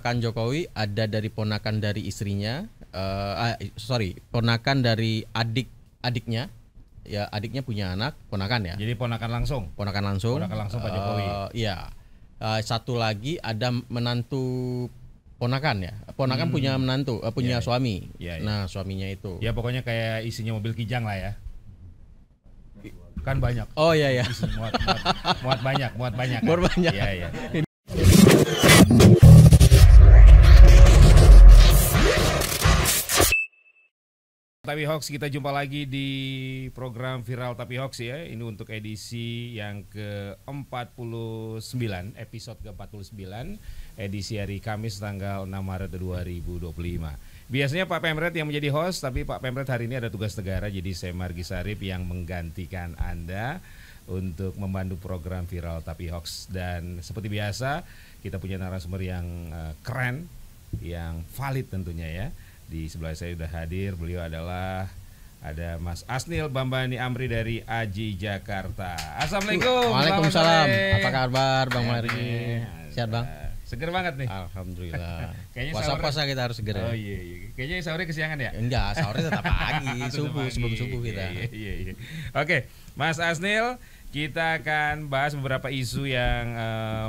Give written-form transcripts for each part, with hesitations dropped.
Ponakan Jokowi ada dari ponakan dari istrinya, ponakan dari adiknya. Ya, adiknya punya anak, ponakan ya. Jadi ponakan langsung. Ponakan langsung. Ponakan langsung Pak Jokowi. Iya. Satu lagi ada menantu ponakan ya. Ponakan punya menantu, punya suami. Iya. Nah, suaminya itu. Ya pokoknya kayak isinya mobil Kijang lah ya. Kan banyak. Oh iya ya. Muat banyak. Muat banyak. Iya, iya. Tapi Hoax, kita jumpa lagi di program Viral Tapi Hoax ya. Ini untuk edisi yang ke-49, episode ke-49, edisi hari Kamis tanggal 6 Maret 2025. Biasanya Pak Pemret yang menjadi host, tapi Pak Pemret hari ini ada tugas negara, jadi saya Margi Sarip yang menggantikan Anda untuk membantu program Viral Tapi Hoax. Dan seperti biasa, kita punya narasumber yang keren, yang valid tentunya ya. Di sebelah saya sudah hadir, beliau adalah ada Mas Asnil Bambani Amri dari Aji Jakarta. Assalamualaikum. Waalaikumsalam. Apa kabar Bang Margi? Sehat Bang? Seger banget nih. Alhamdulillah. Kayaknya puasa-puasa kita harus seger. Oh iya. Kayaknya sahurnya kesiangan ya? Enggak, sahurnya tetap pagi, sebelum subuh kita. Iya. Oke, Mas Asnil, kita akan bahas beberapa isu yang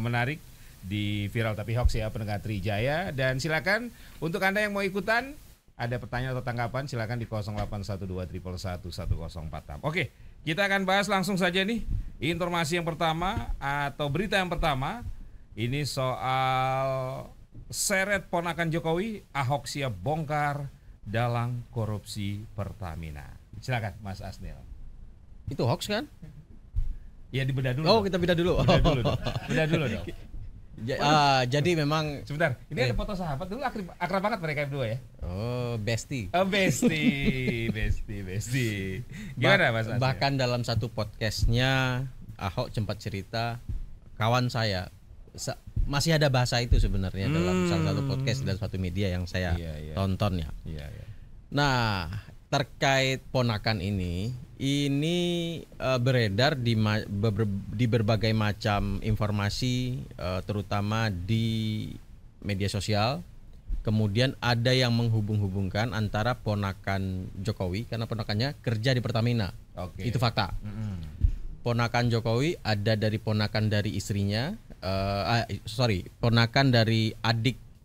menarik di Viral Tapi Hoax ya, pendengar Trijaya. Dan silakan untuk Anda yang mau ikutan, ada pertanyaan atau tanggapan, silakan di 0812 111 1046. Oke, kita akan bahas langsung saja nih. Informasi yang pertama atau berita yang pertama, ini soal seret ponakan Jokowi, Ahok siap bongkar dalang korupsi Pertamina. Silakan Mas Asnil. Itu hoax kan? Ya dibedah dulu. Oh, kita bedah dulu. Bedah dulu dong. Jadi memang sebentar, ini ada foto sahabat dulu, akrab banget mereka berdua ya. Oh, bestie. Oh, bestie. Gimana Mas Asnil? Bahkan dalam satu podcastnya Ahok sempat cerita, kawan saya masih ada bahasa itu sebenarnya dalam salah satu podcast dan suatu media yang saya tonton ya. Iya. Nah, terkait ponakan ini beredar di berbagai macam informasi, terutama di media sosial. Kemudian ada yang menghubung-hubungkan antara ponakan Jokowi, karena ponakannya kerja di Pertamina. Oke. Itu fakta. Ponakan Jokowi ada dari ponakan dari istrinya, ponakan dari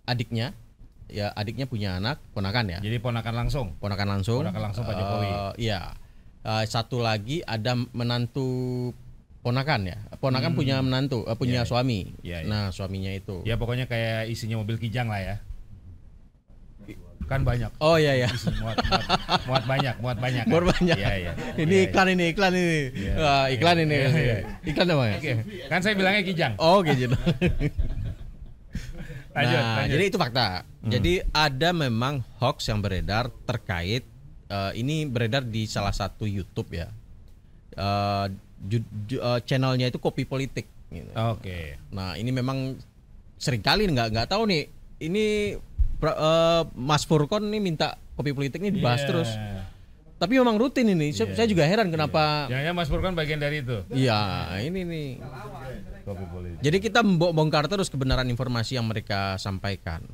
adiknya. Ya, adiknya punya anak, ponakan ya. Jadi ponakan langsung. Ponakan langsung Pak Jokowi. Iya. Satu lagi ada menantu ponakan ya. Ponakan punya menantu, punya suami. Iya. Nah, suaminya itu. Ya pokoknya kayak isinya mobil Kijang lah ya. Kan banyak. Oh iya ya. Muat banyak. Iya. Ini iklan ini. Iya. Iklan ini. Iklan apa ya? Oke. Kan saya bilangnya Kijang. Oh gitu. Lanjut. Jadi itu fakta. Jadi ada memang hoax yang beredar terkait ini beredar di salah satu YouTube ya. Channelnya itu Kopi Politik. Gitu. Oke. Nah ini memang seringkali nggak tahu nih. Ini Mas Furkon nih minta Kopi Politik ini dibahas terus. Tapi memang rutin ini. Saya juga heran kenapa. Jangan Mas Furkon bagian dari itu. Iya, ini nih. Kopi Politik. Jadi kita bongkar terus kebenaran informasi yang mereka sampaikan.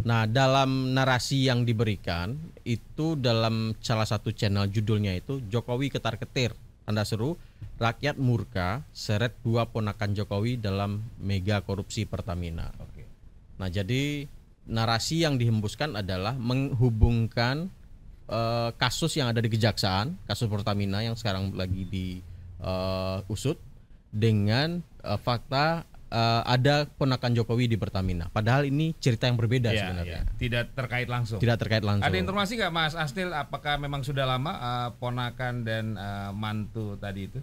Nah, dalam narasi yang diberikan itu dalam salah satu channel judulnya itu Jokowi ketar-ketir, tanda seru, rakyat murka seret dua ponakan Jokowi dalam mega korupsi Pertamina. Oke. Nah, jadi narasi yang dihembuskan adalah menghubungkan kasus yang ada di Kejaksaan, kasus Pertamina yang sekarang lagi diusut dengan fakta ada ponakan Jokowi di Pertamina. Padahal ini cerita yang berbeda sebenarnya. Tidak terkait langsung. Ada informasi nggak Mas Asnil, apakah memang sudah lama ponakan dan mantu tadi itu?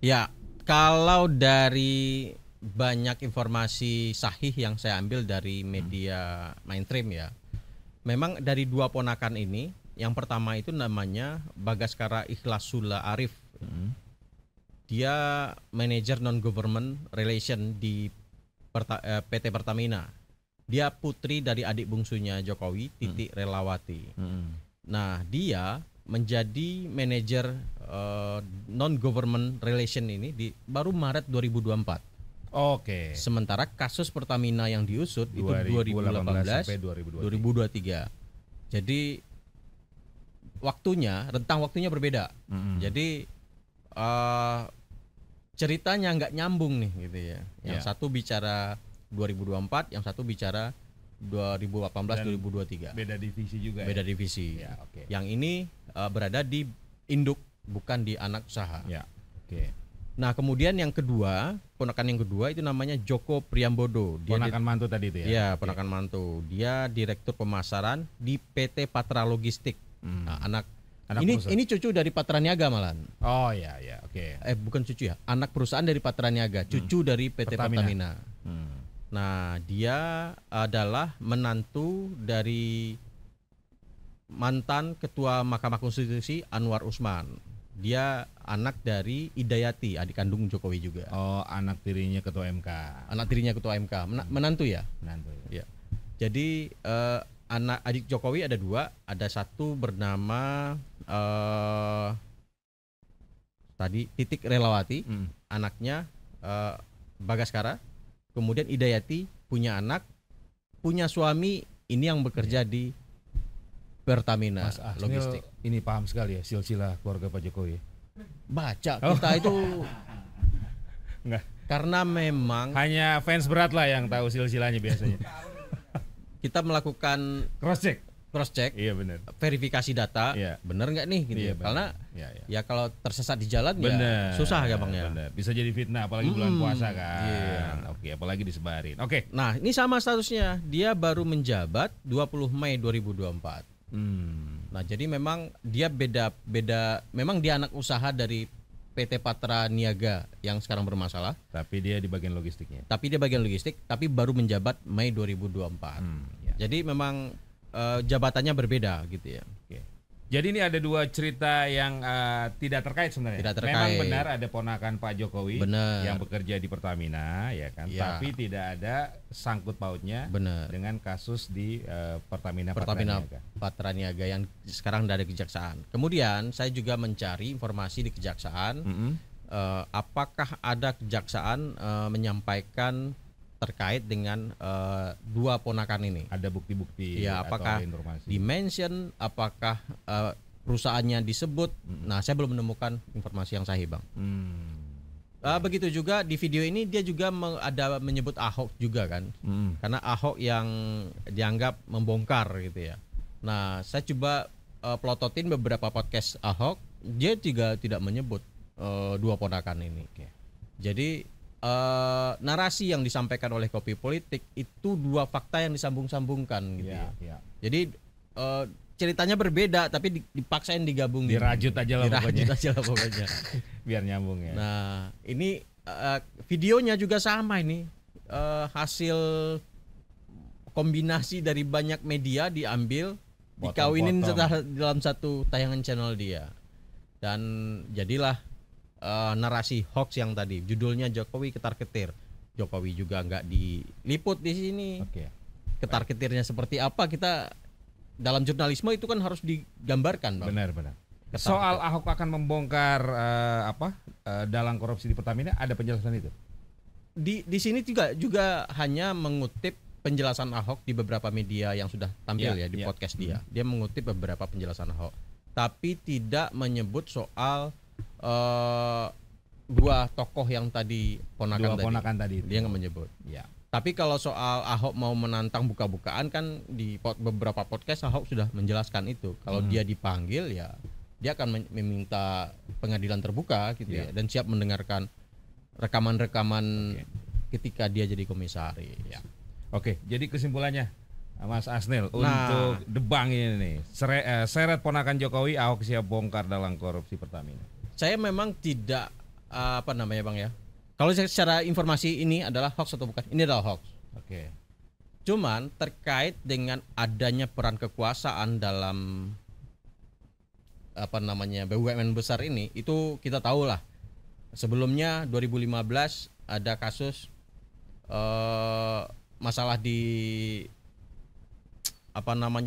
Ya, kalau dari banyak informasi sahih yang saya ambil dari media mainstream ya, memang dari dua ponakan ini, yang pertama itu namanya Bagaskara Ikhlasula Arif. Dia manajer non-government relation di PT Pertamina. Dia putri dari adik bungsunya Jokowi, Titik Relawati. Nah, dia menjadi manajer non-government relation ini baru Maret 2024. Oke. Sementara kasus Pertamina yang diusut itu 2018 2018 sampai 2023. 2023. Jadi rentang waktunya berbeda. Jadi ceritanya nggak nyambung nih gitu ya. Yang satu bicara 2024, yang satu bicara 2018 2023. Beda divisi juga. Beda divisi. Ya, oke. Yang ini berada di induk, bukan di anak usaha. Ya. Oke. Nah, kemudian yang kedua, ponakan yang kedua itu namanya Joko Priambodo. Ponakan mantu tadi itu ya. Iya, ponakan mantu. Dia direktur pemasaran di PT Patra Logistik. Nah, anak ini cucu dari Patra Niaga malahan. Oh ya, oke. Bukan cucu ya, anak perusahaan dari Patra Niaga, cucu dari PT Pertamina. Nah, dia adalah menantu dari mantan Ketua Mahkamah Konstitusi Anwar Usman. Dia anak dari Idayati, adik kandung Jokowi juga. Oh, anak tirinya Ketua MK. Anak tirinya Ketua MK, menantu ya. Menantu. Ya. Jadi anak adik Jokowi ada dua, ada satu bernama tadi Titik Relawati, anaknya Bagaskara. Kemudian Idayati punya anak, punya suami ini yang bekerja di Pertamina Mas Asnil Logistik. Ini paham sekali ya silsilah keluarga Pak Jokowi. Baca kita itu Enggak. karena memang Hanya fans berat lah yang tahu silsilahnya biasanya. kita melakukan cross check, Iya benar. verifikasi data, Iya. bener nggak nih gitu. Iya, ya. Karena Iya. ya kalau tersesat di jalan Bener. ya susah ya Bang ya. Bener. Bisa jadi fitnah apalagi bulan puasa kan. Iya. Oke, apalagi disebarin. Oke. Nah, ini sama statusnya. Dia baru menjabat 20 Mei 2024. Nah, jadi memang dia beda. Memang dia anak usaha dari PT Patra Niaga yang sekarang bermasalah. Tapi dia di bagian logistiknya. Tapi dia bagian logistik, tapi baru menjabat Mei 2024. Ya. Jadi memang jabatannya berbeda gitu ya. Oke. Jadi ini ada dua cerita yang tidak terkait sebenarnya. Tidak terkait. Memang benar ada ponakan Pak Jokowi Benar. yang bekerja di Pertamina, ya kan. Ya. Tapi tidak ada sangkut pautnya Benar. dengan kasus di Pertamina Patra Niaga yang sekarang dari kejaksaan. Kemudian saya juga mencari informasi di kejaksaan. Apakah ada kejaksaan menyampaikan terkait dengan dua ponakan ini? Ada bukti-bukti Ya, apakah atau informasi? dimension, apakah perusahaannya disebut? Nah, saya belum menemukan informasi yang sahih, Bang. Begitu juga di video ini dia juga ada menyebut Ahok juga kan, karena Ahok yang dianggap membongkar gitu ya. Nah, saya coba pelototin beberapa podcast Ahok, dia juga tidak menyebut dua ponakan ini. Jadi narasi yang disampaikan oleh Kopi Politik itu dua fakta yang disambung-sambungkan gitu ya. Jadi ceritanya berbeda tapi dipaksain digabung. Dirajut aja lah pokoknya. Biar nyambung ya. Nah, ini videonya juga sama ini. Hasil kombinasi dari banyak media diambil, dikawinin dalam satu tayangan channel dia. Dan jadilah narasi hoax yang tadi judulnya Jokowi ketar-ketir. Jokowi juga nggak diliput di sini. Ketar-ketirnya seperti apa, kita dalam jurnalisme itu kan harus digambarkan, Bang. Benar. Soal Ahok akan membongkar dalang korupsi di Pertamina, ada penjelasan itu? Di sini juga hanya mengutip penjelasan Ahok di beberapa media yang sudah tampil di podcast dia. Dia mengutip beberapa penjelasan Ahok, tapi tidak menyebut soal dua tokoh yang tadi ponakan tadi itu. Dia nggak menyebut. Ya. Tapi kalau soal Ahok mau menantang buka-bukaan kan di beberapa podcast Ahok sudah menjelaskan itu. Kalau dia dipanggil ya dia akan meminta pengadilan terbuka gitu ya, dan siap mendengarkan rekaman-rekaman ketika dia jadi komisaris. Ya. Oke, jadi kesimpulannya Mas Asnil untuk debang ini nih, seret ponakan Jokowi, Ahok siap bongkar dalang korupsi Pertamina. Saya memang tidak Bang ya. Kalau secara informasi ini adalah hoax atau bukan? Ini adalah hoax. Oke. Cuman terkait dengan adanya peran kekuasaan dalam BUMN besar ini, itu kita tahu lah. Sebelumnya 2015 ada kasus masalah di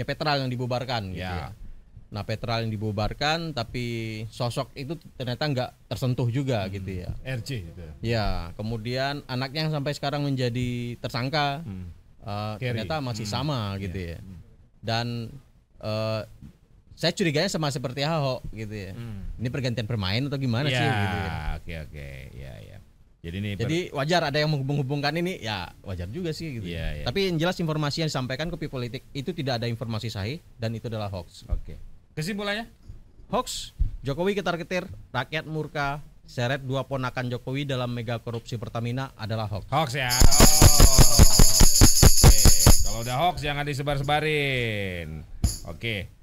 Petra yang dibubarkan gitu ya. Napetral yang dibubarkan, tapi sosok itu ternyata nggak tersentuh juga gitu ya. RJ itu. Ya, kemudian anaknya yang sampai sekarang menjadi tersangka ternyata masih sama gitu ya. Dan saya curiganya sama seperti Ahok gitu ya. Ini pergantian permain atau gimana sih gitu ya. Oke. Ya. Jadi wajar ada yang menghubungkan ini, ya wajar juga sih gitu. Iya. Tapi yang jelas informasi yang disampaikan Kopi Politik itu tidak ada informasi sahih dan itu adalah hoax. Oke. Kesimpulannya? Hoax, Jokowi ketar-ketir, rakyat murka, seret 2 ponakan Jokowi dalam mega korupsi Pertamina adalah hoax. Hoax ya. Oke. Kalau udah hoax jangan disebar-sebarin. Oke.